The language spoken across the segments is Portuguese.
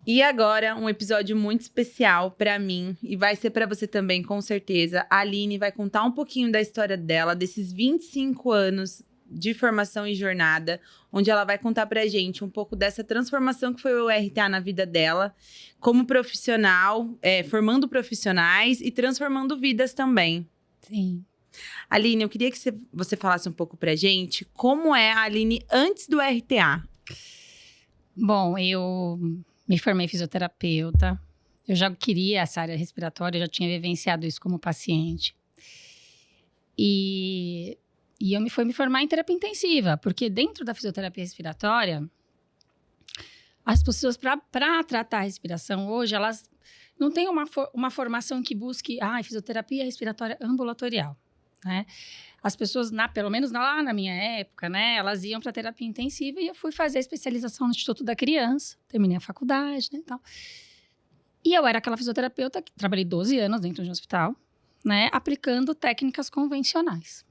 E agora, um episódio muito especial pra mim, e vai ser pra você também, com certeza. A Aline vai contar um pouquinho da história dela, desses 25 anos de formação e jornada, onde ela vai contar pra gente um pouco dessa transformação que foi o RTA na vida dela, como profissional, formando profissionais e transformando vidas também. Sim. Aline, eu queria que você falasse um pouco pra gente como é a Aline antes do RTA. Bom, eu me formei fisioterapeuta. Eu já queria essa área respiratória, eu já tinha vivenciado isso como paciente. E eu fui me formar em terapia intensiva, porque dentro da fisioterapia respiratória, as pessoas, para tratar a respiração hoje, elas não têm uma formação que busque fisioterapia respiratória ambulatorial, né? As pessoas, pelo menos lá na minha época, né, elas iam para terapia intensiva e eu fui fazer a especialização no Instituto da Criança, terminei a faculdade, né, e tal. E eu era aquela fisioterapeuta que trabalhei 12 anos dentro de um hospital, né, aplicando técnicas convencionais.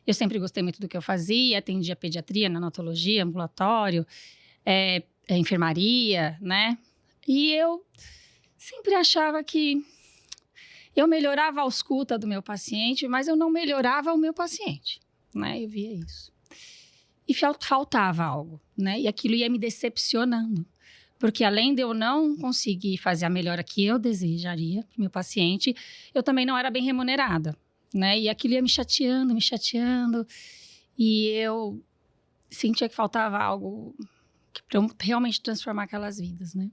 Eu sempre gostei muito do que eu fazia, atendia pediatria, neonatologia, ambulatório, enfermaria, né, e eu sempre achava que eu melhorava a ausculta do meu paciente, mas eu não melhorava o meu paciente, né? Eu via isso. E faltava algo, né? E aquilo ia me decepcionando. Porque além de eu não conseguir fazer a melhora que eu desejaria para o meu paciente, eu também não era bem remunerada, né? E aquilo ia me chateando, me chateando. E eu sentia que faltava algo para eu realmente transformar aquelas vidas, né?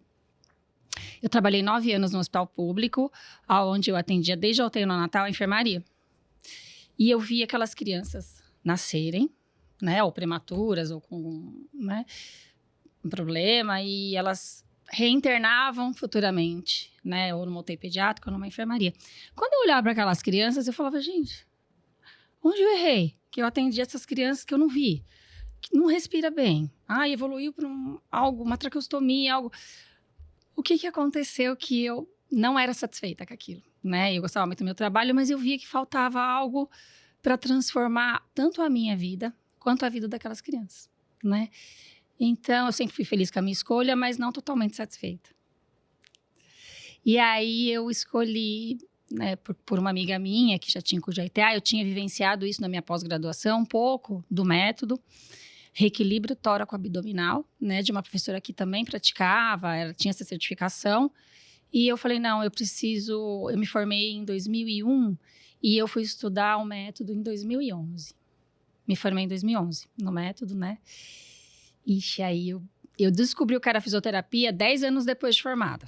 Eu trabalhei 9 anos no hospital público, onde eu atendia desde o UTI neonatal à enfermaria. E eu via aquelas crianças nascerem, né, ou prematuras, ou com, né, um problema, e elas reinternavam futuramente, né, ou numa UTI pediátrica ou numa enfermaria. Quando eu olhava para aquelas crianças, eu falava, gente, onde eu errei? Que eu atendi essas crianças que eu não vi, que não respira bem. Evoluiu para uma traqueostomia, algo... O que aconteceu que eu não era satisfeita com aquilo, né? Eu gostava muito do meu trabalho, mas eu via que faltava algo para transformar tanto a minha vida quanto a vida daquelas crianças, né? Então, eu sempre fui feliz com a minha escolha, mas não totalmente satisfeita. E aí, eu escolhi, né, por uma amiga minha que já tinha curso de RTA, eu tinha vivenciado isso na minha pós-graduação, um pouco do método, reequilíbrio tóraco-abdominal, né, de uma professora que também praticava, ela tinha essa certificação, e eu falei, não, eu me formei em 2001, e eu fui estudar o método em 2011. Me formei em 2011, no método, né, Ixi, aí eu descobri o que era fisioterapia 10 anos depois de formada.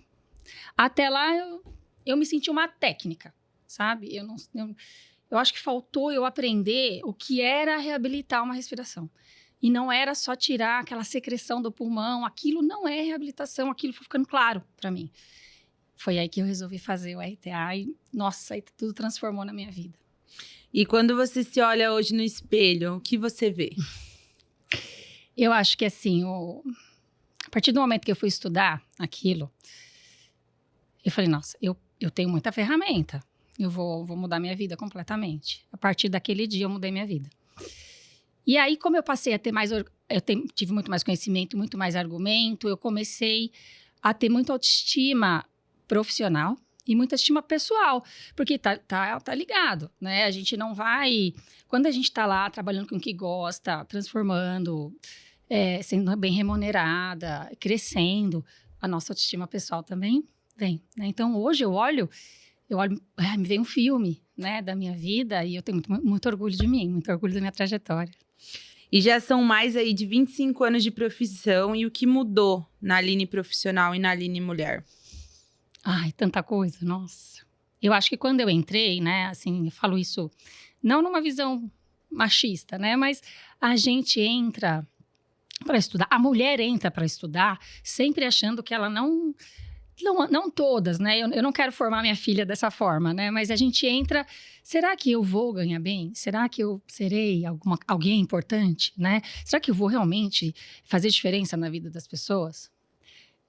Até lá, eu me senti uma técnica, sabe, eu acho que faltou eu aprender o que era reabilitar uma respiração. E não era só tirar aquela secreção do pulmão, aquilo não é reabilitação, aquilo foi ficando claro para mim. Foi aí que eu resolvi fazer o RTA e, nossa, aí tudo transformou na minha vida. E quando você se olha hoje no espelho, o que você vê? Eu acho que assim, a partir do momento que eu fui estudar aquilo, eu falei, nossa, eu tenho muita ferramenta, eu vou mudar minha vida completamente. A partir daquele dia eu mudei minha vida. E aí, como eu passei a ter tive muito mais conhecimento, muito mais argumento, eu comecei a ter muita autoestima profissional e muita estima pessoal, porque tá ligado, né? A gente não vai... Quando a gente tá lá trabalhando com o que gosta, transformando, sendo bem remunerada, crescendo, a nossa autoestima pessoal também vem, né? Então, hoje eu olho, me vem um filme, né, da minha vida e eu tenho muito orgulho de mim, muito orgulho da minha trajetória. E já são mais aí de 25 anos de profissão. E o que mudou na Aline profissional e na Aline mulher? Ai, tanta coisa, nossa. Eu acho que quando eu entrei, né, assim, eu falo isso não numa visão machista, né, mas a gente entra para estudar, a mulher entra para estudar sempre achando que ela não todas, né? Eu não quero formar minha filha dessa forma, né? Mas a gente entra, será que eu vou ganhar bem? Será que eu serei alguém importante, né? Será que eu vou realmente fazer diferença na vida das pessoas?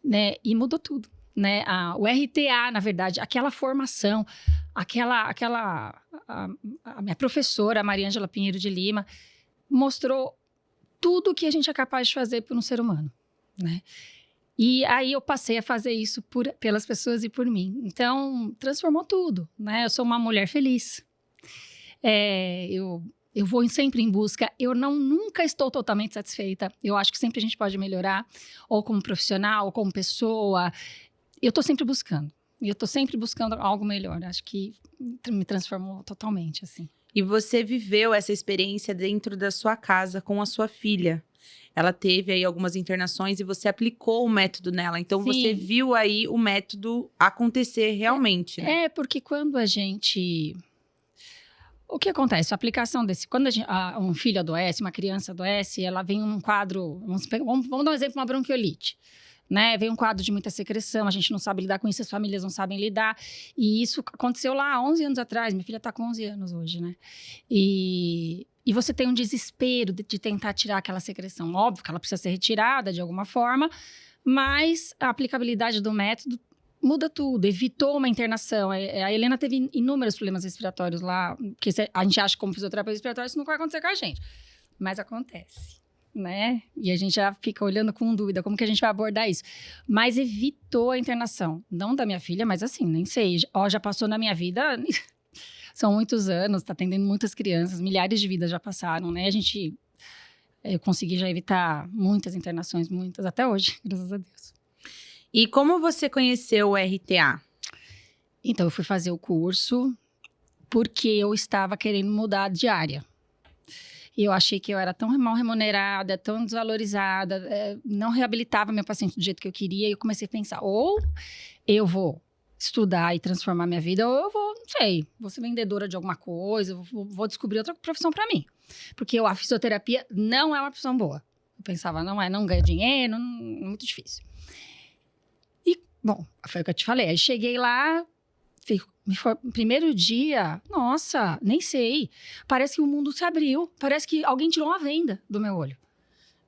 Né? E mudou tudo, né? O RTA, na verdade, aquela formação, a minha professora, a Maria Ângela Pinheiro de Lima, mostrou tudo o que a gente é capaz de fazer por um ser humano, né? E aí eu passei a fazer isso pelas pessoas e por mim. Então, transformou tudo, né? Eu sou uma mulher feliz. Eu vou sempre em busca. Eu nunca estou totalmente satisfeita. Eu acho que sempre a gente pode melhorar, ou como profissional, ou como pessoa. Eu estou sempre buscando. E eu estou sempre buscando algo melhor. Acho que me transformou totalmente, assim. E você viveu essa experiência dentro da sua casa com a sua filha. Ela teve aí algumas internações e você aplicou o método nela. Então, Sim. Você viu aí o método acontecer realmente, né? Porque quando a gente... O que acontece? A aplicação desse... Quando um filho adoece, uma criança adoece, ela vem um quadro... Vamos dar um exemplo, uma bronquiolite. Né? Vem um quadro de muita secreção, a gente não sabe lidar com isso, as famílias não sabem lidar. E isso aconteceu lá há 11 anos atrás. Minha filha está com 11 anos hoje, né? E você tem um desespero de tentar tirar aquela secreção. Óbvio que ela precisa ser retirada de alguma forma, mas a aplicabilidade do método muda tudo, evitou uma internação. A Helena teve inúmeros problemas respiratórios lá, que a gente acha que como fisioterapeuta respiratório isso não vai acontecer com a gente, mas acontece, né? E a gente já fica olhando com dúvida, como que a gente vai abordar isso? Mas evitou a internação, não da minha filha, mas assim, nem sei, já passou na minha vida, são muitos anos, tá atendendo muitas crianças, milhares de vidas já passaram, né? Eu consegui já evitar muitas internações, muitas, até hoje, graças a Deus. E como você conheceu o RTA? Então, eu fui fazer o curso porque eu estava querendo mudar de área. E eu achei que eu era tão mal remunerada, tão desvalorizada, não reabilitava meu paciente do jeito que eu queria. E eu comecei a pensar, ou eu vou estudar e transformar minha vida, ou eu vou, não sei, vou ser vendedora de alguma coisa, vou descobrir outra profissão para mim. Porque a fisioterapia não é uma profissão boa. Eu pensava, não ganha dinheiro, é muito difícil. Bom, foi o que eu te falei. Aí cheguei lá, primeiro dia, nossa, nem sei. Parece que o mundo se abriu. Parece que alguém tirou uma venda do meu olho,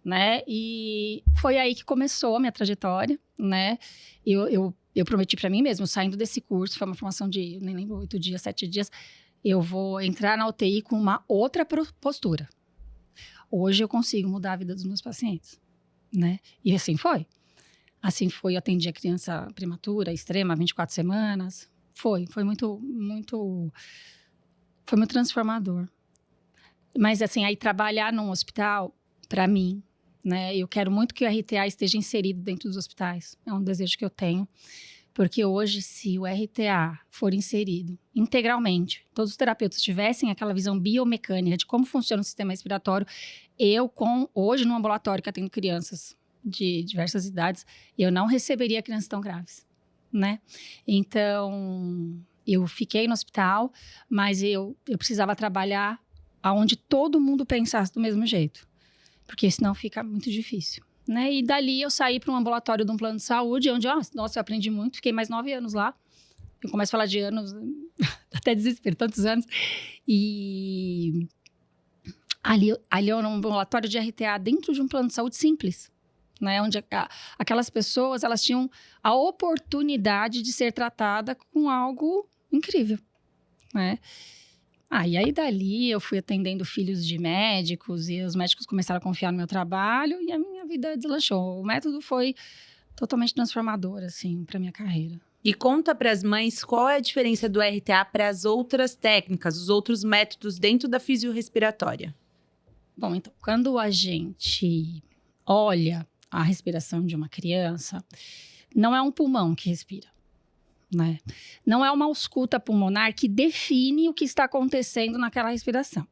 né? E foi aí que começou a minha trajetória, né? Eu prometi para mim mesmo, saindo desse curso, foi uma formação de, nem lembro, 8 dias, 7 dias, eu vou entrar na UTI com uma outra postura. Hoje eu consigo mudar a vida dos meus pacientes, né? E assim foi. Assim foi, eu atendi a criança prematura, extrema, 24 semanas. Foi muito transformador. Mas assim, aí trabalhar num hospital, para mim, né? Eu quero muito que o RTA esteja inserido dentro dos hospitais. É um desejo que eu tenho. Porque hoje, se o RTA for inserido integralmente, todos os terapeutas tivessem aquela visão biomecânica de como funciona o sistema respiratório, hoje no ambulatório que atendo crianças de diversas idades, eu não receberia crianças tão graves, né? Então, eu fiquei no hospital, mas eu precisava trabalhar aonde todo mundo pensasse do mesmo jeito, porque senão fica muito difícil, né? E dali eu saí para um ambulatório de um plano de saúde, onde, nossa, eu aprendi muito, fiquei mais 9 anos lá. Eu começo a falar de anos, até desespero, tantos anos. E ali eu num ambulatório de RTA dentro de um plano de saúde simples, né, onde aquelas pessoas, elas tinham a oportunidade de ser tratada com algo incrível, né? E aí dali eu fui atendendo filhos de médicos e os médicos começaram a confiar no meu trabalho e a minha vida deslanchou. O método foi totalmente transformador, assim, para minha carreira. E conta para as mães qual é a diferença do RTA para as outras técnicas, os outros métodos dentro da fisiorrespiratória. Bom, então, quando a gente olha a respiração de uma criança, não é um pulmão que respira, né? Não é uma ausculta pulmonar que define o que está acontecendo naquela respiração.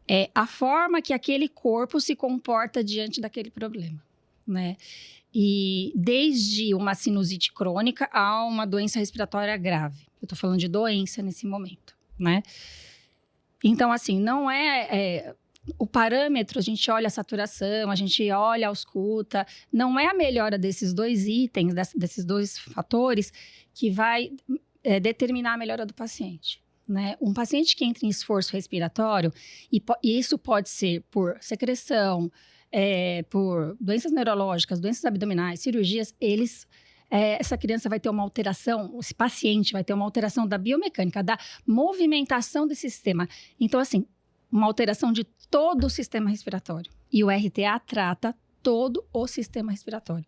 É a forma que aquele corpo se comporta diante daquele problema, né? E desde uma sinusite crônica a uma doença respiratória grave. Eu tô falando de doença nesse momento, né? Então, assim, não o parâmetro, a gente olha a saturação, a gente olha a ausculta, não é a melhora desses dois itens, desses dois fatores, que vai determinar a melhora do paciente, né? Um paciente que entra em esforço respiratório, e isso pode ser por secreção, por doenças neurológicas, doenças abdominais, cirurgias, essa criança vai ter uma alteração, esse paciente vai ter uma alteração da biomecânica, da movimentação desse sistema. Então, assim, uma alteração de todo o sistema respiratório. E o RTA trata todo o sistema respiratório.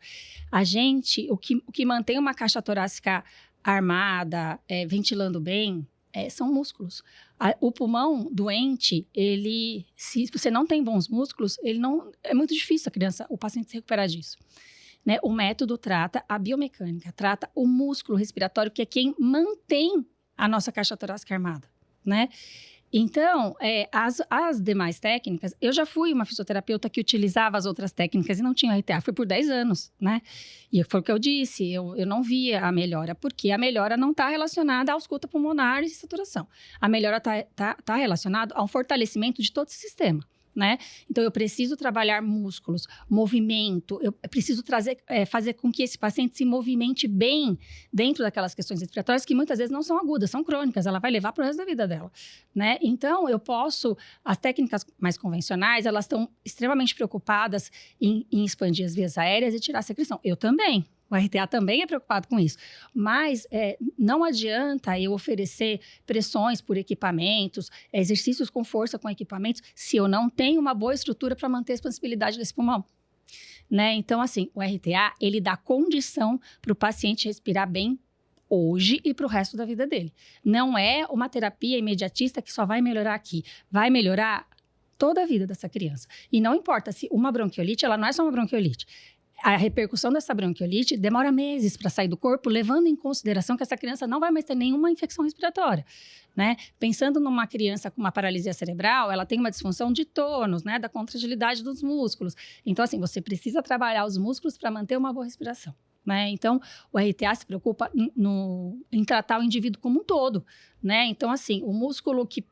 O que mantém uma caixa torácica armada, ventilando bem, são músculos. O pulmão doente, se você não tem bons músculos, é muito difícil o paciente se recuperar disso. Né? O método trata a biomecânica, trata o músculo respiratório, que é quem mantém a nossa caixa torácica armada, né? Então, as demais técnicas, eu já fui uma fisioterapeuta que utilizava as outras técnicas e não tinha RTA, foi por 10 anos, né? E foi o que eu disse, eu não via a melhora, porque a melhora não está relacionada à ausculta pulmonar e saturação. A melhora está relacionada a um fortalecimento de todo o sistema. Né? Então, eu preciso trabalhar músculos, movimento, eu preciso fazer com que esse paciente se movimente bem dentro daquelas questões respiratórias que muitas vezes não são agudas, são crônicas, ela vai levar para o resto da vida dela, né? Então, as técnicas mais convencionais, elas estão extremamente preocupadas em expandir as vias aéreas e tirar a secreção. Eu também. O RTA também é preocupado com isso, mas não adianta eu oferecer pressões por equipamentos, exercícios com força com equipamentos, se eu não tenho uma boa estrutura para manter a expansibilidade desse pulmão. Né? Então, assim, o RTA, ele dá condição para o paciente respirar bem hoje e para o resto da vida dele. Não é uma terapia imediatista que só vai melhorar aqui, vai melhorar toda a vida dessa criança. E não importa se uma bronquiolite, ela não é só uma bronquiolite. A repercussão dessa bronquiolite demora meses para sair do corpo, levando em consideração que essa criança não vai mais ter nenhuma infecção respiratória, né? Pensando numa criança com uma paralisia cerebral, ela tem uma disfunção de tônus, né? Da contratilidade dos músculos. Então, assim, você precisa trabalhar os músculos para manter uma boa respiração, né? Então, o RTA se preocupa em tratar o indivíduo como um todo, né? Então, assim, o músculo que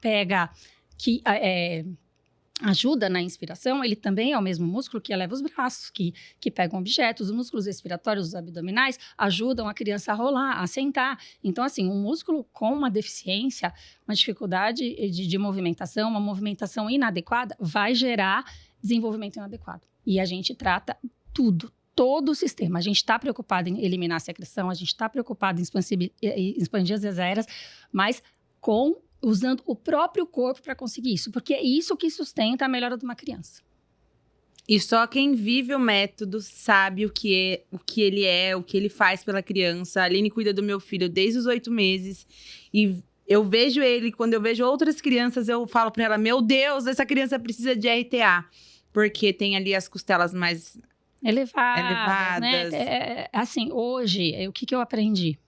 ajuda na inspiração, ele também é o mesmo músculo que eleva os braços, que pegam objetos. Os músculos respiratórios, os abdominais, ajudam a criança a rolar, a sentar. Então, assim, um músculo com uma deficiência, uma dificuldade de movimentação, uma movimentação inadequada, vai gerar desenvolvimento inadequado. E a gente trata todo o sistema. A gente está preocupado em eliminar a secreção, a gente está preocupado em expandir as vias aéreas, mas usando o próprio corpo para conseguir isso, porque é isso que sustenta a melhora de uma criança. E só quem vive o método sabe o que ele faz pela criança. A Aline cuida do meu filho desde os 8 meses e eu vejo ele, quando eu vejo outras crianças, eu falo para ela, meu Deus, essa criança precisa de RTA, porque tem ali as costelas mais elevadas. Né? Assim, hoje, o que eu aprendi?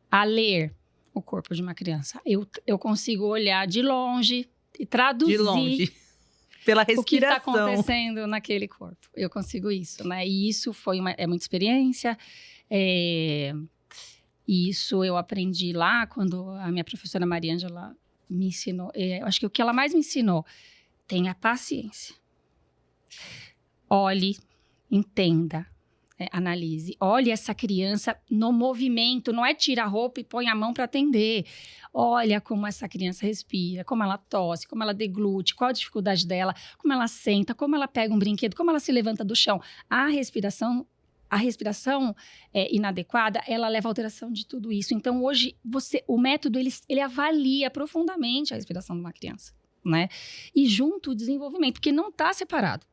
A ler o corpo de uma criança. Eu consigo olhar de longe e traduzir. De longe. Pela respiração. O que está acontecendo naquele corpo. Eu consigo isso, né? E isso foi muita experiência. Isso eu aprendi lá quando a minha professora Maria Ângela me ensinou. Eu acho que o que ela mais me ensinou, tenha paciência. Olhe, entenda. Analise, olhe essa criança no movimento, não é tira a roupa e põe a mão para atender. Olha como essa criança respira, como ela tosse, como ela deglute, qual a dificuldade dela, como ela senta, como ela pega um brinquedo, como ela se levanta do chão. A respiração inadequada, ela leva à alteração de tudo isso. Então, hoje, o método, ele avalia profundamente a respiração de uma criança, né? E junto o desenvolvimento, porque não está separado.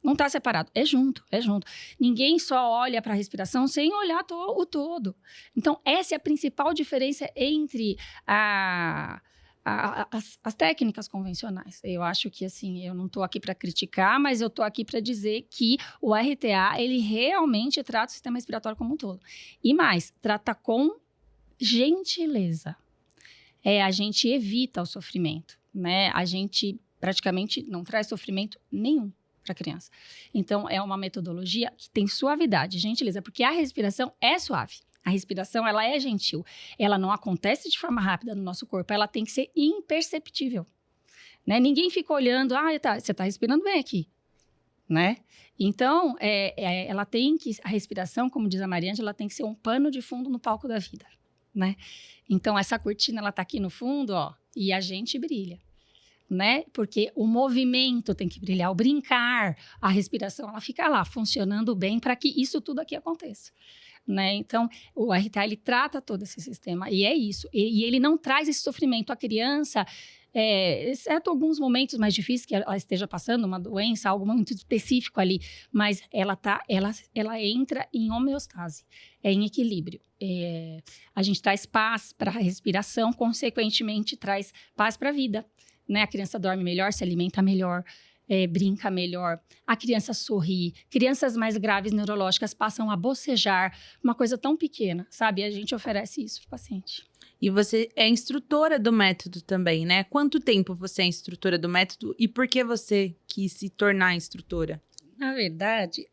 Não está separado, é junto. Ninguém só olha para a respiração sem olhar o todo. Então, essa é a principal diferença entre as técnicas convencionais. Eu acho que, assim, eu não estou aqui para criticar, mas eu estou aqui para dizer que o RTA, ele realmente trata o sistema respiratório como um todo. E mais, trata com gentileza. A gente evita o sofrimento, né? A gente praticamente não traz sofrimento nenhum para a criança. Então, é uma metodologia que tem suavidade, gentileza, porque a respiração é suave. A respiração, ela é gentil. Ela não acontece de forma rápida no nosso corpo, ela tem que ser imperceptível, né? Ninguém fica olhando, você está respirando bem aqui, né? Então, a respiração, como diz a Maria Ângela, ela tem que ser um pano de fundo no palco da vida, né? Então, essa cortina, ela está aqui no fundo, ó, e a gente brilha. Né? Porque o movimento tem que brilhar, o brincar, a respiração, ela fica lá, funcionando bem para que isso tudo aqui aconteça, né? Então, o RTA, ele trata todo esse sistema, e é isso. E ele não traz esse sofrimento. A criança, exceto alguns momentos mais difíceis que ela esteja passando, uma doença, algo muito específico ali, mas ela entra em homeostase, em equilíbrio. A gente traz paz para a respiração, consequentemente traz paz para a vida, né? A criança dorme melhor, se alimenta melhor, brinca melhor, a criança sorri, crianças mais graves neurológicas passam a bocejar, uma coisa tão pequena, sabe? A gente oferece isso para o paciente. E você é instrutora do método também, né? Quanto tempo você é instrutora do método e por que você quis se tornar instrutora? Na verdade,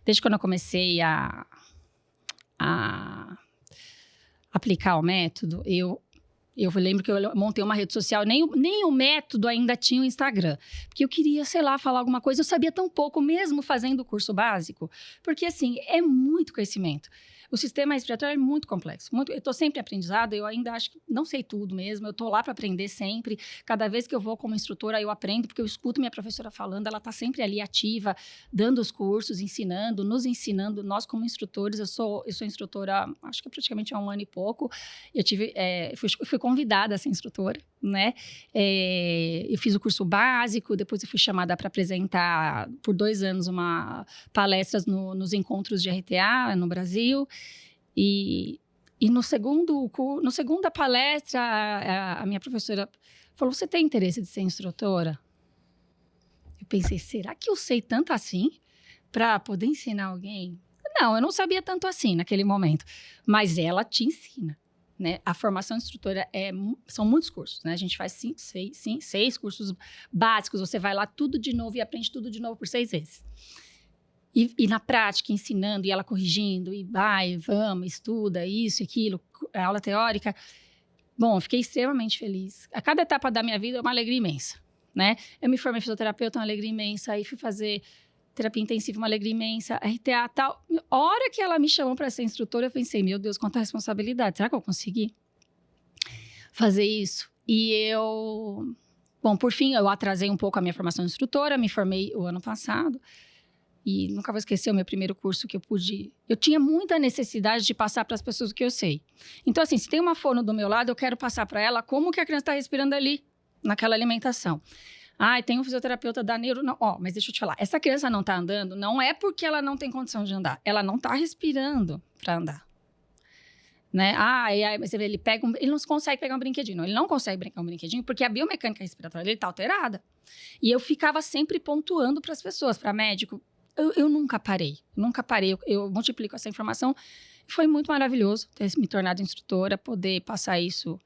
desde quando eu comecei a aplicar o método, eu lembro que eu montei uma rede social, nem o método ainda tinha o Instagram. Porque eu queria, sei lá, falar alguma coisa. Eu sabia tão pouco, mesmo fazendo o curso básico. Porque, assim, é muito conhecimento. O sistema respiratório é muito complexo. Eu estou sempre aprendizada, eu ainda acho que não sei tudo mesmo. Eu estou lá para aprender sempre. Cada vez que eu vou como instrutora, eu aprendo, porque eu escuto minha professora falando, ela está sempre ali ativa, dando os cursos, ensinando, nos ensinando. Nós, como instrutores, eu sou instrutora, acho que praticamente há 1 ano e pouco. Eu fui convidada a ser instrutora, né? Eu fiz o curso básico, depois eu fui chamada para apresentar por 2 anos palestras nos encontros de RTA no Brasil. E na segunda palestra, a minha professora falou: você tem interesse de ser instrutora? Eu pensei, será que eu sei tanto assim para poder ensinar alguém? Não, eu não sabia tanto assim naquele momento, mas ela te ensina. Né? A formação instrutora são muitos cursos, né? A gente faz 6 cursos básicos, você vai lá tudo de novo e aprende tudo de novo por 6 vezes. E na prática, ensinando, e ela corrigindo, e vai, vamos, estuda, isso, aquilo, aula teórica. Bom, eu fiquei extremamente feliz. A cada etapa da minha vida é uma alegria imensa, né? Eu me formei fisioterapeuta, uma alegria imensa, aí fui fazer terapia intensiva, uma alegria imensa, RTA, tal. A hora que ela me chamou para ser instrutora, eu pensei, meu Deus, quanta responsabilidade. Será que eu consegui fazer isso? Bom, por fim, eu atrasei um pouco a minha formação de instrutora, me formei o ano passado. E nunca vou esquecer o meu primeiro curso que eu pude... Eu tinha muita necessidade de passar para as pessoas o que eu sei. Então, assim, se tem uma fono do meu lado, eu quero passar para ela como que a criança está respirando ali, naquela alimentação. Tem um fisioterapeuta da neuro... Não, mas deixa eu te falar. Essa criança não está andando, não é porque ela não tem condição de andar. Ela não está respirando para andar. Né? Mas ele não consegue pegar um brinquedinho. Não, ele não consegue pegar um brinquedinho porque a biomecânica respiratória dele está alterada. E eu ficava sempre pontuando para as pessoas, para médico. Eu nunca parei. Eu multiplico essa informação. Foi muito maravilhoso ter me tornado instrutora, poder passar isso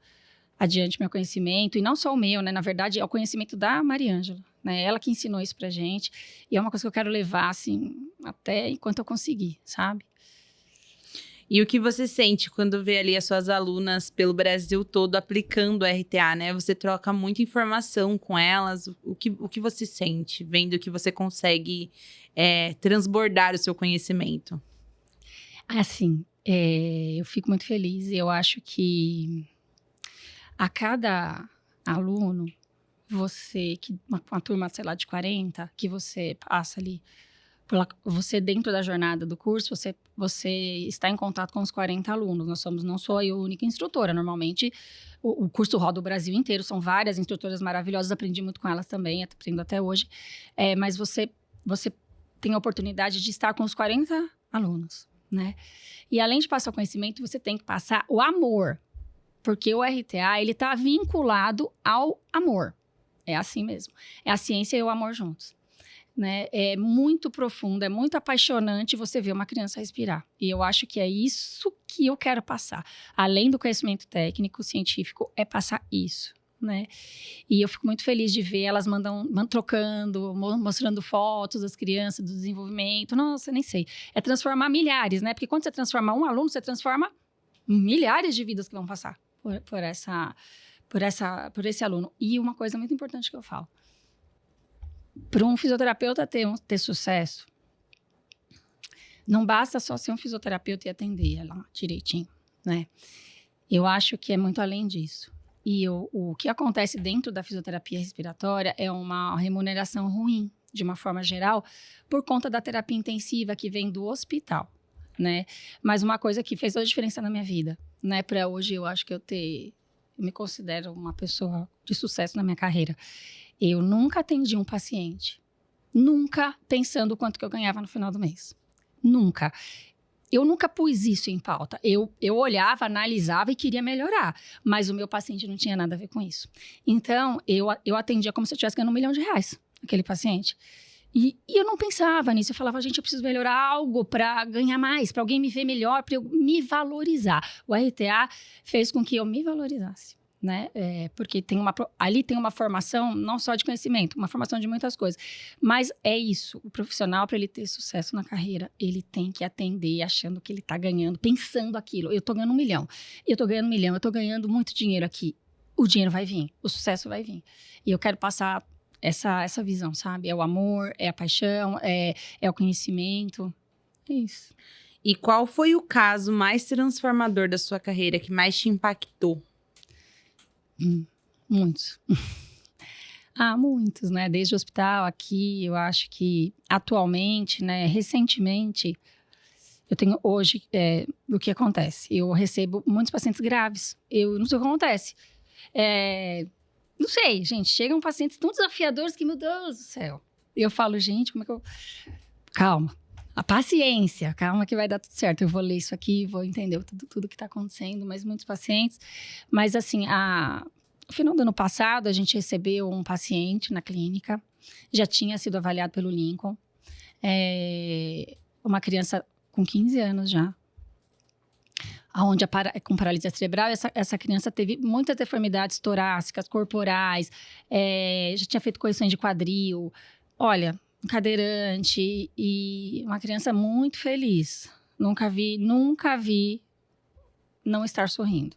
adiante, meu conhecimento. E não só o meu, né? Na verdade, é o conhecimento da Mariângela, né? Ela que ensinou isso pra gente. E é uma coisa que eu quero levar, assim, até enquanto eu conseguir, sabe? E o que você sente quando vê ali as suas alunas pelo Brasil todo aplicando o RTA, né? Você troca muita informação com elas. O que você sente vendo que você consegue transbordar o seu conhecimento? Assim, eu fico muito feliz. Eu acho que a cada aluno, uma turma, sei lá, de 40, que você passa ali, você dentro da jornada do curso, você está em contato com os 40 alunos. Não sou eu a única instrutora. Normalmente, o curso roda o Brasil inteiro. São várias instrutoras maravilhosas. Aprendi muito com elas também, aprendo até hoje. Mas você tem a oportunidade de estar com os 40 alunos, né? E além de passar o conhecimento, você tem que passar o amor. Porque o RTA, ele está vinculado ao amor. É assim mesmo. É a ciência e o amor juntos. Né? É muito profundo, é muito apaixonante você ver uma criança respirar. E eu acho que é isso que eu quero passar. Além do conhecimento técnico, científico, é passar isso, né? E eu fico muito feliz de ver elas trocando, mostrando fotos das crianças, do desenvolvimento. Nossa, nem sei. É transformar milhares, né? Porque quando você transforma um aluno, você transforma milhares de vidas que vão passar por esse aluno. E uma coisa muito importante que eu falo. Para um fisioterapeuta ter sucesso, não basta só ser um fisioterapeuta e atender lá direitinho, né? Eu acho que é muito além disso. E o que acontece dentro da fisioterapia respiratória é uma remuneração ruim, de uma forma geral, por conta da terapia intensiva que vem do hospital, né? Mas uma coisa que fez toda a diferença na minha vida, né? Para hoje eu acho que eu ter eu me considero uma pessoa de sucesso na minha carreira. Eu nunca atendi um paciente, nunca pensando o quanto que eu ganhava no final do mês. Nunca. Eu nunca pus isso em pauta. Eu olhava, analisava e queria melhorar. Mas o meu paciente não tinha nada a ver com isso. Então, eu atendia como se eu estivesse ganhando R$1 milhão, aquele paciente. E eu não pensava nisso. Eu falava, gente, eu preciso melhorar algo para ganhar mais, para alguém me ver melhor, para eu me valorizar. O RTA fez com que eu me valorizasse. Né? Porque ali tem uma formação não só de conhecimento, uma formação de muitas coisas, mas é isso, o profissional, para ele ter sucesso na carreira, ele tem que atender achando que ele está ganhando, pensando aquilo, eu estou ganhando 1 milhão, eu estou ganhando 1 milhão, eu estou ganhando muito dinheiro aqui, o dinheiro vai vir, o sucesso vai vir, e eu quero passar essa visão, sabe? É o amor, é a paixão, é o conhecimento, é isso. E qual foi o caso mais transformador da sua carreira, que mais te impactou? Muitos. Muitos, né? Desde o hospital aqui, eu acho que atualmente, né? Recentemente, eu tenho hoje, o que acontece? Eu recebo muitos pacientes graves. Eu não sei o que acontece. Não sei, gente. Chegam pacientes tão desafiadores que, meu Deus do céu. Eu falo, gente, como é que eu... Calma. A paciência, calma que vai dar tudo certo. Eu vou ler isso aqui, vou entender tudo que está acontecendo, mas muitos pacientes. Mas assim, no final do ano passado, a gente recebeu um paciente na clínica, já tinha sido avaliado pelo Lincoln, uma criança com 15 anos já, onde com paralisia cerebral, essa criança teve muitas deformidades torácicas, corporais, já tinha feito correções de quadril, olha... cadeirante e uma criança muito feliz. Nunca vi não estar sorrindo.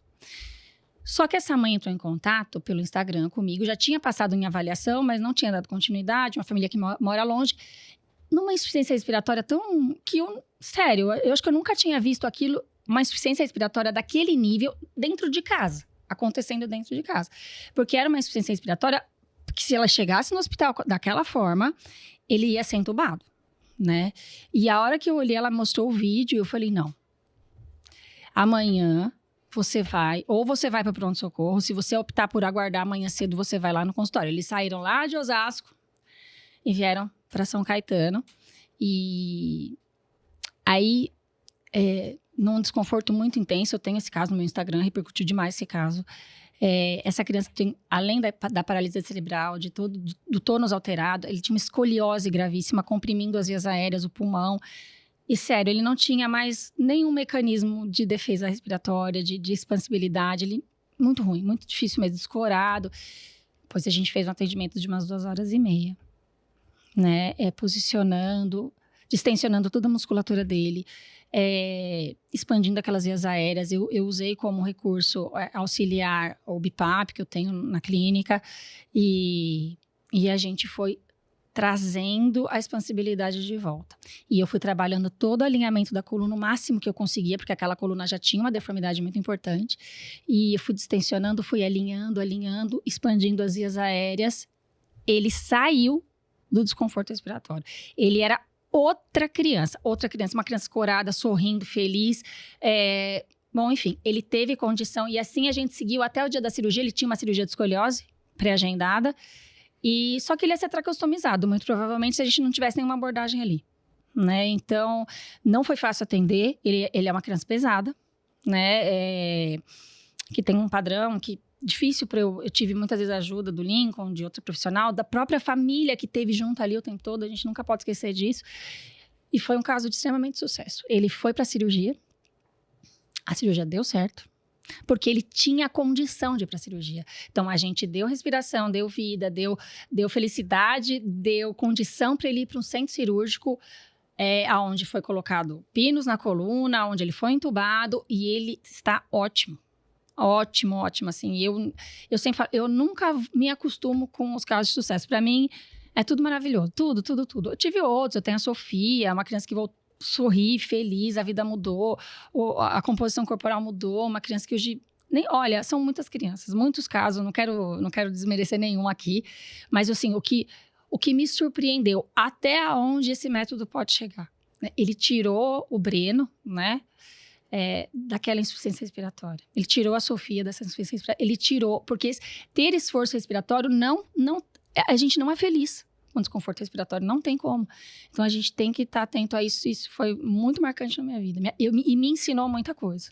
Só que essa mãe entrou em contato pelo Instagram comigo, já tinha passado em avaliação, mas não tinha dado continuidade, uma família que mora longe, numa insuficiência respiratória tão... sério, eu acho que eu nunca tinha visto aquilo, uma insuficiência respiratória daquele nível dentro de casa, acontecendo dentro de casa. Porque era uma insuficiência respiratória que se ela chegasse no hospital daquela forma, ele ia ser entubado, né? E a hora que eu olhei, ela mostrou o vídeo e eu falei, não. Amanhã você vai para o pronto-socorro, se você optar por aguardar amanhã cedo, você vai lá no consultório. Eles saíram lá de Osasco e vieram para São Caetano. E aí, num desconforto muito intenso, eu tenho esse caso no meu Instagram, repercutiu demais esse caso. Essa criança tem, além da paralisia cerebral, do tônus alterado, ele tinha uma escoliose gravíssima, comprimindo as vias aéreas, o pulmão. E sério, ele não tinha mais nenhum mecanismo de defesa respiratória, de expansibilidade. Muito ruim, muito difícil mesmo, descorado. Depois a gente fez um atendimento de umas 2h30, né? Posicionando, distensionando toda a musculatura dele. Expandindo aquelas vias aéreas, eu usei como recurso auxiliar o BiPAP que eu tenho na clínica e a gente foi trazendo a expansibilidade de volta. E eu fui trabalhando todo o alinhamento da coluna o máximo que eu conseguia, porque aquela coluna já tinha uma deformidade muito importante, e eu fui distensionando, fui alinhando, expandindo as vias aéreas. Ele saiu do desconforto respiratório. Ele era outra criança, uma criança corada, sorrindo, feliz. Bom, enfim, ele teve condição e assim a gente seguiu até o dia da cirurgia. Ele tinha uma cirurgia de escoliose pré-agendada, só que ele ia ser tracostomizado, muito provavelmente, se a gente não tivesse nenhuma abordagem ali, né? Então, não foi fácil atender. Ele é uma criança pesada, né? Que tem um padrão que difícil para eu tive muitas vezes a ajuda do Lincoln, de outro profissional, da própria família que teve junto ali o tempo todo, a gente nunca pode esquecer disso. E foi um caso de extremamente sucesso. Ele foi para a cirurgia deu certo, porque ele tinha a condição de ir para a cirurgia. Então, a gente deu respiração, deu vida, deu felicidade, deu condição para ele ir para um centro cirúrgico, onde foi colocado pinos na coluna, onde ele foi entubado, e ele está ótimo. Ótimo, assim, eu sempre falo, eu nunca me acostumo com os casos de sucesso. Para mim, é tudo maravilhoso, tudo. Eu tive outros, eu tenho a Sofia, uma criança que voltou sorrir, feliz, a vida mudou, a composição corporal mudou, uma criança que hoje... Olha, são muitas crianças, muitos casos, não quero desmerecer nenhum aqui, mas assim, o que me surpreendeu, até onde esse método pode chegar, né? Ele tirou o Breno, né? daquela insuficiência respiratória. Ele tirou a Sofia dessa insuficiência respiratória. Ele tirou, porque ter esforço respiratório a gente não é feliz com desconforto respiratório, não tem como. Então, a gente tem que estar atento a isso. Isso foi muito marcante na minha vida. E me ensinou muita coisa.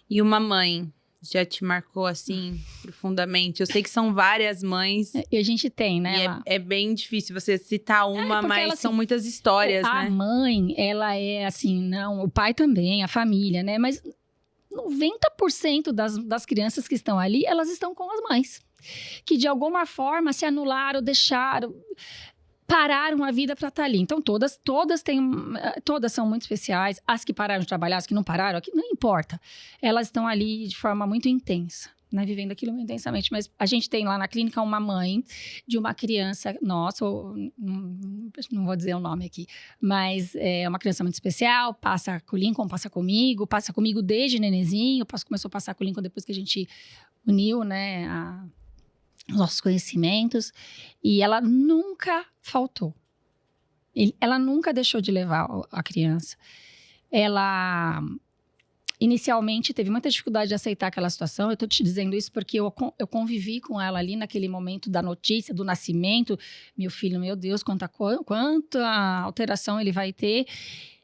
E uma mãe já te marcou, assim, profundamente? Eu sei que são várias mães. E a gente tem, né? E é bem difícil você citar uma, mas ela, são muitas histórias, né? A mãe, ela é assim, não, o pai também, a família, né? Mas 90% das crianças que estão ali, elas estão com as mães. Que de alguma forma se anularam, deixaram, pararam a vida para estar ali. Então, todas são muito especiais. As que pararam de trabalhar, as que não pararam, não importa. Elas estão ali de forma muito intensa, né? Vivendo aquilo muito intensamente. Mas a gente tem lá na clínica uma mãe de uma criança, nossa, não vou dizer o nome aqui, mas é uma criança muito especial, passa com o Lincoln, passa comigo desde nenenzinho, começou a passar com o Lincoln depois que a gente uniu, né, os nossos conhecimentos, e ela nunca faltou. Ela nunca deixou de levar a criança. Ela, inicialmente, teve muita dificuldade de aceitar aquela situação. Eu estou te dizendo isso porque eu convivi com ela ali naquele momento da notícia, do nascimento. Meu filho, meu Deus, quanta alteração ele vai ter.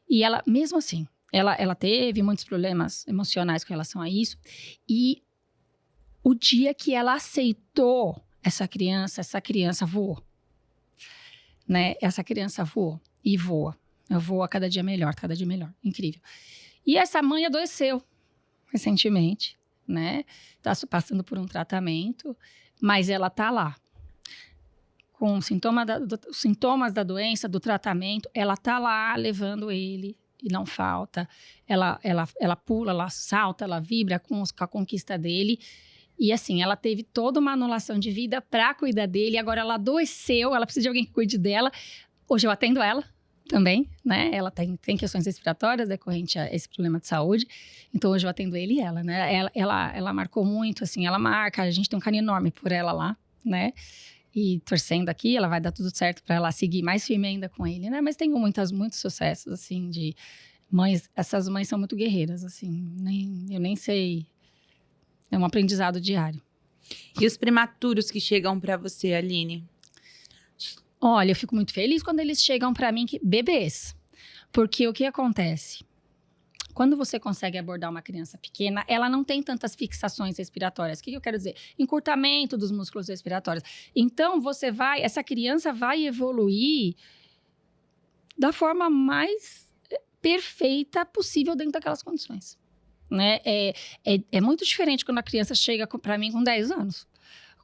E ela, mesmo assim, ela teve muitos problemas emocionais com relação a isso. E o dia que ela aceitou essa criança voou, né? Essa criança voou e voa. Voa cada dia melhor, incrível. E essa mãe adoeceu recentemente, né? Tá passando por um tratamento, mas ela tá lá. Com sintomas da doença, do tratamento, ela tá lá levando ele e não falta. Ela pula, ela salta, ela vibra com a conquista dele. E assim, ela teve toda uma anulação de vida para cuidar dele. Agora ela adoeceu, ela precisa de alguém que cuide dela. Hoje eu atendo ela também, né? Ela tem questões respiratórias decorrente a esse problema de saúde. Então hoje eu atendo ele e ela, né? Ela marcou muito, assim, a gente tem um carinho enorme por ela lá, né? E torcendo aqui, ela vai dar tudo certo para ela seguir mais firme ainda com ele, né? Mas tenho muitos sucessos, assim, de mães. Essas mães são muito guerreiras, assim, eu nem sei. É um aprendizado diário. E os prematuros que chegam para você, Aline? Olha, eu fico muito feliz quando eles chegam para mim, bebês. Porque o que acontece? Quando você consegue abordar uma criança pequena, ela não tem tantas fixações respiratórias. O que eu quero dizer? Encurtamento dos músculos respiratórios. Então, essa criança vai evoluir da forma mais perfeita possível dentro daquelas condições. Né? É muito diferente quando a criança chega para mim com 10 anos,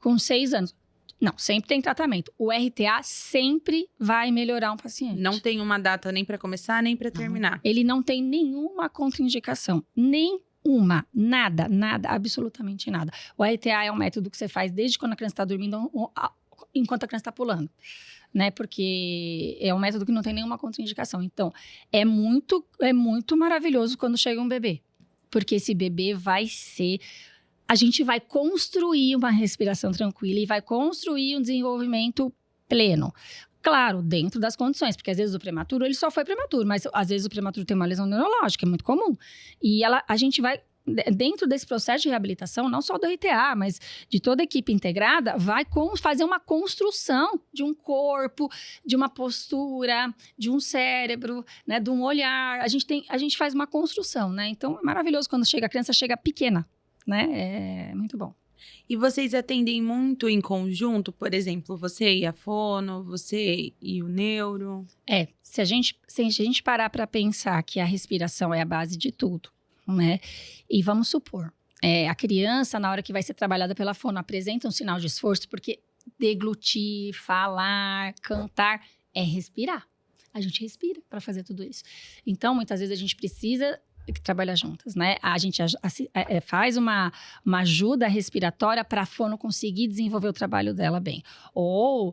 com 6 anos. Não, sempre tem tratamento. O RTA sempre vai melhorar um paciente. Não tem uma data nem para começar, nem para terminar. Ele não tem nenhuma contraindicação. Nenhuma. Nada, absolutamente nada. O RTA é um método que você faz desde quando a criança está dormindo, enquanto a criança está pulando. Né, porque é um método que não tem nenhuma contraindicação. Então, é muito maravilhoso quando chega um bebê. Porque esse bebê a gente vai construir uma respiração tranquila e vai construir um desenvolvimento pleno. Claro, dentro das condições, porque às vezes o prematuro, ele só foi prematuro, mas às vezes o prematuro tem uma lesão neurológica, é muito comum. E a gente vai, dentro desse processo de reabilitação, não só do RTA, mas de toda a equipe integrada, vai fazer uma construção de um corpo, de uma postura, de um cérebro, né, de um olhar. A gente faz uma construção, né? Então, é maravilhoso quando a criança chega pequena, né? É muito bom. E vocês atendem muito em conjunto? Por exemplo, você e a fono, você e o neuro? Se a gente parar para pensar que a respiração é a base de tudo, né? E vamos supor, a criança, na hora que vai ser trabalhada pela fono, apresenta um sinal de esforço, porque deglutir, falar, cantar, é respirar. A gente respira para fazer tudo isso. Então, muitas vezes a gente precisa trabalhar juntas, né? A gente faz uma ajuda respiratória para a fono conseguir desenvolver o trabalho dela bem. Ou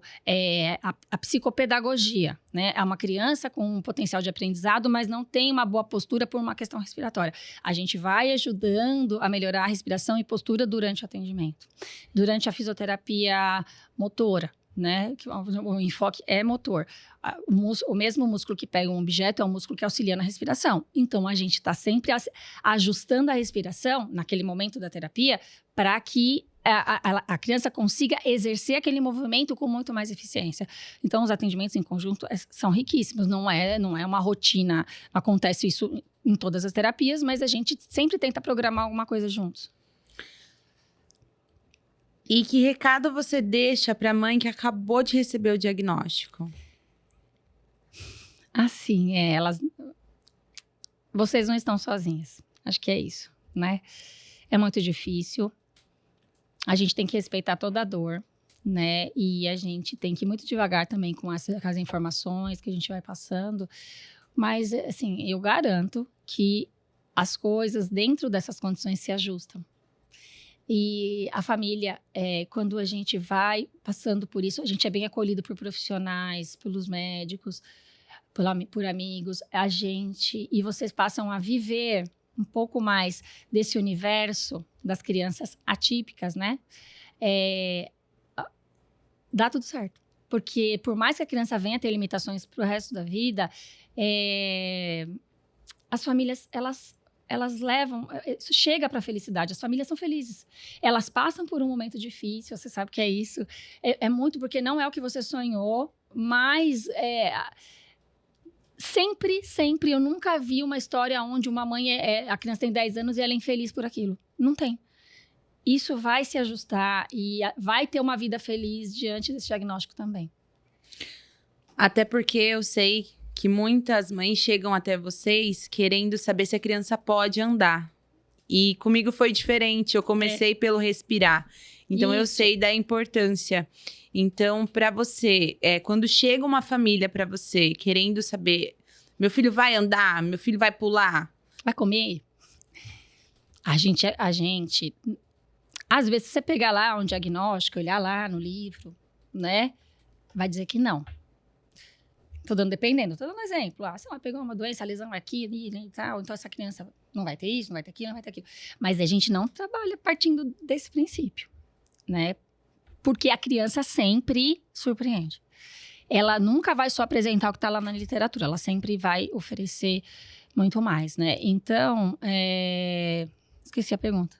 a psicopedagogia, né? É uma criança com um potencial de aprendizado, mas não tem uma boa postura por uma questão respiratória. A gente vai ajudando a melhorar a respiração e postura durante o atendimento. Durante a fisioterapia motora, né? Que o enfoque é motor. O mesmo músculo que pega um objeto é um músculo que auxilia na respiração. Então, a gente está sempre ajustando a respiração, naquele momento da terapia, para que a criança consiga exercer aquele movimento com muito mais eficiência. Então, os atendimentos em conjunto são riquíssimos. Não é uma rotina, acontece isso em todas as terapias, mas a gente sempre tenta programar alguma coisa juntos. E que recado você deixa para a mãe que acabou de receber o diagnóstico? Assim, vocês não estão sozinhas. Acho que é isso, né? É muito difícil. A gente tem que respeitar toda a dor, né? E a gente tem que ir muito devagar também com as informações que a gente vai passando. Mas, assim, eu garanto que as coisas dentro dessas condições se ajustam. E a família, quando a gente vai passando por isso, a gente é bem acolhido por profissionais, pelos médicos, por amigos, e vocês passam a viver um pouco mais desse universo das crianças atípicas, né? Dá tudo certo. Porque por mais que a criança venha a ter limitações pro resto da vida, as famílias, elas levam, isso chega para a felicidade, as famílias são felizes. Elas passam por um momento difícil, você sabe que é isso. É muito porque não é o que você sonhou, mas sempre, eu nunca vi uma história onde uma mãe, a criança tem 10 anos e ela é infeliz por aquilo. Não tem. Isso vai se ajustar e vai ter uma vida feliz diante desse diagnóstico também. Até porque eu sei que muitas mães chegam até vocês querendo saber se a criança pode andar. E comigo foi diferente, eu comecei pelo respirar. Então, eu sei da importância. Então, para você, quando chega uma família para você querendo saber, meu filho vai andar, meu filho vai pular? Vai comer? A gente, às vezes, se você pegar lá um diagnóstico, olhar lá no livro, né? Vai dizer que não. Tô dependendo, tô dando um exemplo. Se ela pegou uma doença, a lesão aqui, ali, e tal, então essa criança não vai ter isso, não vai ter aquilo, não vai ter aquilo. Mas a gente não trabalha partindo desse princípio, né? Porque a criança sempre surpreende. Ela nunca vai só apresentar o que está lá na literatura, ela sempre vai oferecer muito mais, né? Então, esqueci a pergunta.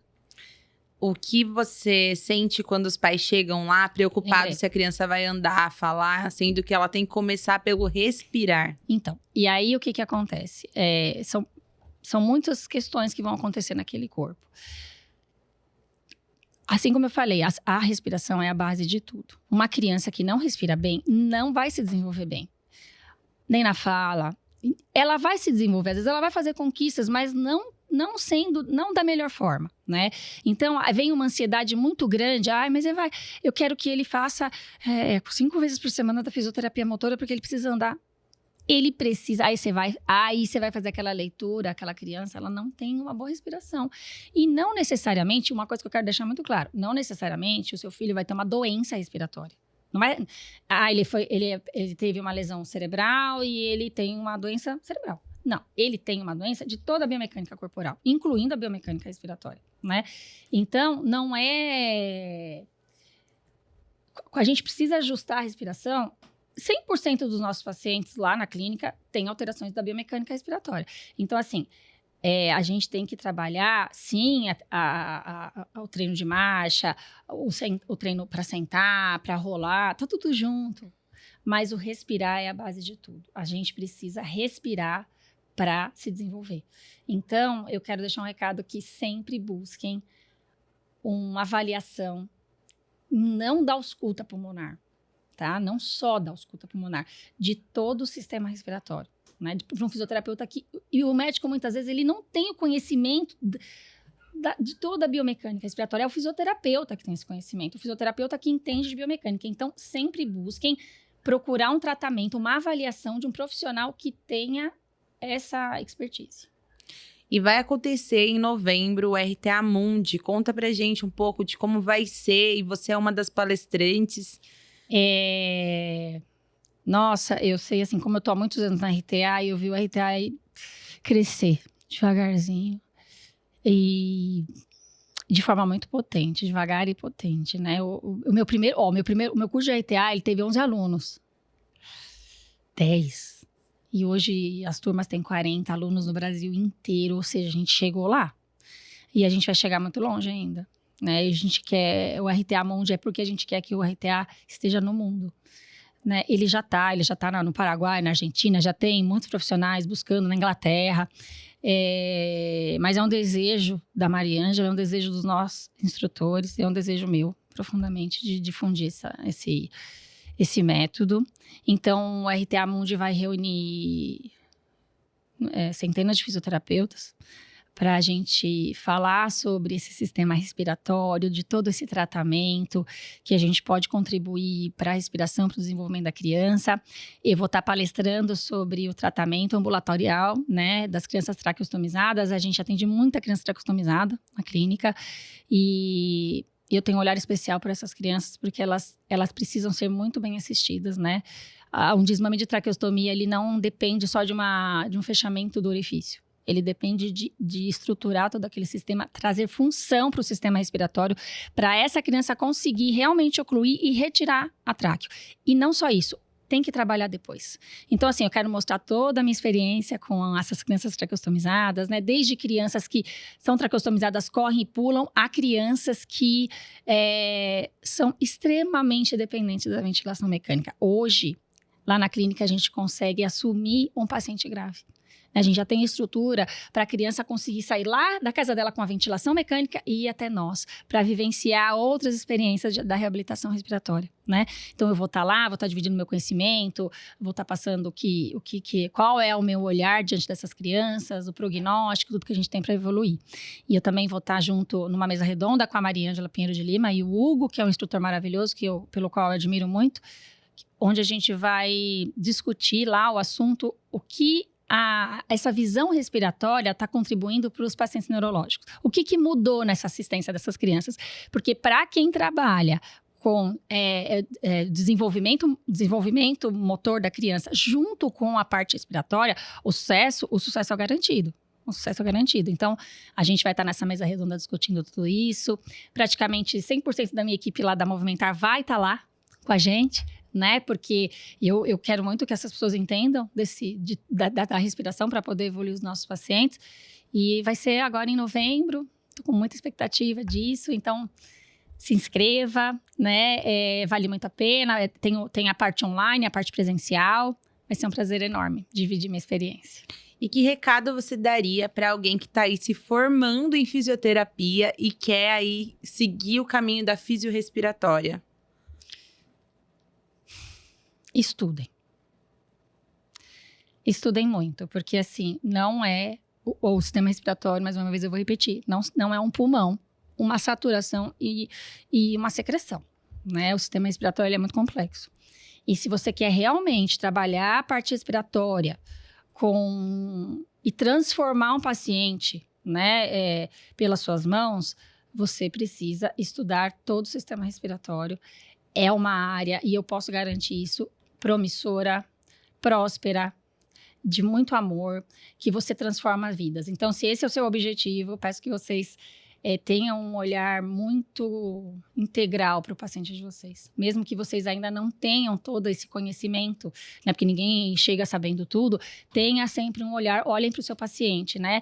O que você sente quando os pais chegam lá preocupados se a criança vai andar, falar, sendo que ela tem que começar pelo respirar? Então, e aí o que acontece? São muitas questões que vão acontecer naquele corpo. Assim como eu falei, a respiração é a base de tudo. Uma criança que não respira bem não vai se desenvolver bem. Nem na fala. Ela vai se desenvolver, às vezes ela vai fazer conquistas, mas não da melhor forma, né? Então, vem uma ansiedade muito grande. Mas eu quero que ele faça 5 vezes por semana da fisioterapia motora, porque ele precisa andar. Ele precisa, aí você vai fazer aquela leitura, aquela criança, ela não tem uma boa respiração. E não necessariamente, uma coisa que eu quero deixar muito claro, não necessariamente o seu filho vai ter uma doença respiratória. Não é, ele teve uma lesão cerebral e ele tem uma doença cerebral. Não, ele tem uma doença de toda a biomecânica corporal, incluindo a biomecânica respiratória, né? Então, não é... A gente precisa ajustar a respiração. 100% dos nossos pacientes lá na clínica têm alterações da biomecânica respiratória. Então, assim, a gente tem que trabalhar, sim, o treino de marcha, o treino para sentar, para rolar, tá tudo junto. Mas o respirar é a base de tudo. A gente precisa respirar para se desenvolver. Então, eu quero deixar um recado que sempre busquem uma avaliação, não da ausculta pulmonar, tá? Não só da ausculta pulmonar, de todo o sistema respiratório, né? Para um fisioterapeuta e o médico, muitas vezes, ele não tem o conhecimento de toda a biomecânica respiratória. É o fisioterapeuta que tem esse conhecimento, o fisioterapeuta que entende de biomecânica. Então, sempre busquem procurar um tratamento, uma avaliação de um profissional que tenha essa expertise. E vai acontecer em novembro o RTA Mundi. Conta pra gente um pouco de como vai ser, e você é uma das palestrantes. Nossa, eu sei, assim, como eu tô há muitos anos na RTA, eu vi o RTA crescer devagarzinho. E de forma muito potente, devagar e potente, né? O meu curso de RTA, ele teve 11 alunos. 10. E hoje as turmas têm 40 alunos no Brasil inteiro, ou seja, a gente chegou lá. E a gente vai chegar muito longe ainda, né? E a gente quer, o RTA Monde é porque a gente quer que o RTA esteja no mundo, né? Ele já tá no Paraguai, na Argentina, já tem muitos profissionais buscando na Inglaterra. Mas é um desejo da Mariângela, é um desejo dos nossos instrutores, é um desejo meu, profundamente, de difundir esse método. Então, o RTA Monde vai reunir centenas de fisioterapeutas para a gente falar sobre esse sistema respiratório, de todo esse tratamento, que a gente pode contribuir para a respiração, para o desenvolvimento da criança. Eu vou estar palestrando sobre o tratamento ambulatorial, né, das crianças traqueostomizadas. A gente atende muita criança traqueostomizada na clínica e eu tenho um olhar especial por essas crianças, porque elas precisam ser muito bem assistidas, né? Um desmame de traqueostomia, ele não depende só de um fechamento do orifício. Ele depende de estruturar todo aquele sistema, trazer função para o sistema respiratório, para essa criança conseguir realmente ocluir e retirar a tráqueo. E não só isso, tem que trabalhar depois. Então, assim, eu quero mostrar toda a minha experiência com essas crianças traqueostomizadas, né? Desde crianças que são traqueostomizadas, correm e pulam, a crianças que são extremamente dependentes da ventilação mecânica. Hoje, lá na clínica, a gente consegue assumir um paciente grave. A gente já tem estrutura para a criança conseguir sair lá da casa dela com a ventilação mecânica e ir até nós, para vivenciar outras experiências da reabilitação respiratória, né? Então, eu vou estar lá, vou estar dividindo meu conhecimento, vou estar passando qual é o meu olhar diante dessas crianças, o prognóstico, tudo que a gente tem para evoluir. E eu também vou estar junto numa mesa redonda com a Mariângela Pinheiro de Lima e o Hugo, que é um instrutor maravilhoso, pelo qual eu admiro muito, onde a gente vai discutir lá o assunto, o que essa visão respiratória está contribuindo para os pacientes neurológicos. O que mudou nessa assistência dessas crianças? Porque para quem trabalha com desenvolvimento motor da criança, junto com a parte respiratória, o sucesso é garantido. O sucesso é garantido. Então, a gente vai estar nessa mesa redonda discutindo tudo isso. Praticamente 100% da minha equipe lá da Movimentar vai estar lá com a gente, né? Porque eu quero muito que essas pessoas entendam da respiração para poder evoluir os nossos pacientes. E vai ser agora em novembro. Estou com muita expectativa disso. Então, se inscreva, né? Vale muito a pena. Tem a parte online, a parte presencial. Vai ser um prazer enorme dividir minha experiência. E que recado você daria para alguém que está aí se formando em fisioterapia e quer aí seguir o caminho da fisiorrespiratória? Estudem. Estudem muito, porque assim, não é o sistema respiratório, mais uma vez eu vou repetir, não é um pulmão, uma saturação e uma secreção, né? O sistema respiratório ele é muito complexo. E se você quer realmente trabalhar a parte respiratória e transformar um paciente, né, pelas suas mãos, você precisa estudar todo o sistema respiratório. É uma área, e eu posso garantir isso, promissora, próspera, de muito amor, que você transforma vidas. Então, se esse é o seu objetivo, eu peço que vocês tenham um olhar muito integral para o paciente de vocês. Mesmo que vocês ainda não tenham todo esse conhecimento, né, porque ninguém chega sabendo tudo, tenha sempre um olhar, olhem para o seu paciente, né?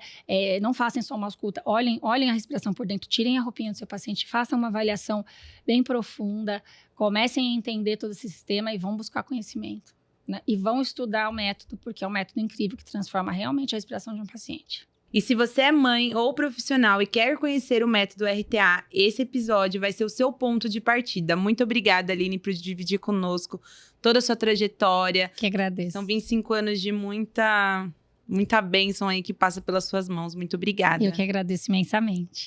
Não façam só uma ausculta, olhem a respiração por dentro, tirem a roupinha do seu paciente, façam uma avaliação bem profunda, comecem a entender todo esse sistema e vão buscar conhecimento, né? E vão estudar o método, porque é um método incrível que transforma realmente a respiração de um paciente. E se você é mãe ou profissional e quer conhecer o método RTA, esse episódio vai ser o seu ponto de partida. Muito obrigada, Aline, por dividir conosco toda a sua trajetória. Que agradeço. São 25 anos de muita bênção aí que passa pelas suas mãos. Muito obrigada. Eu que agradeço imensamente.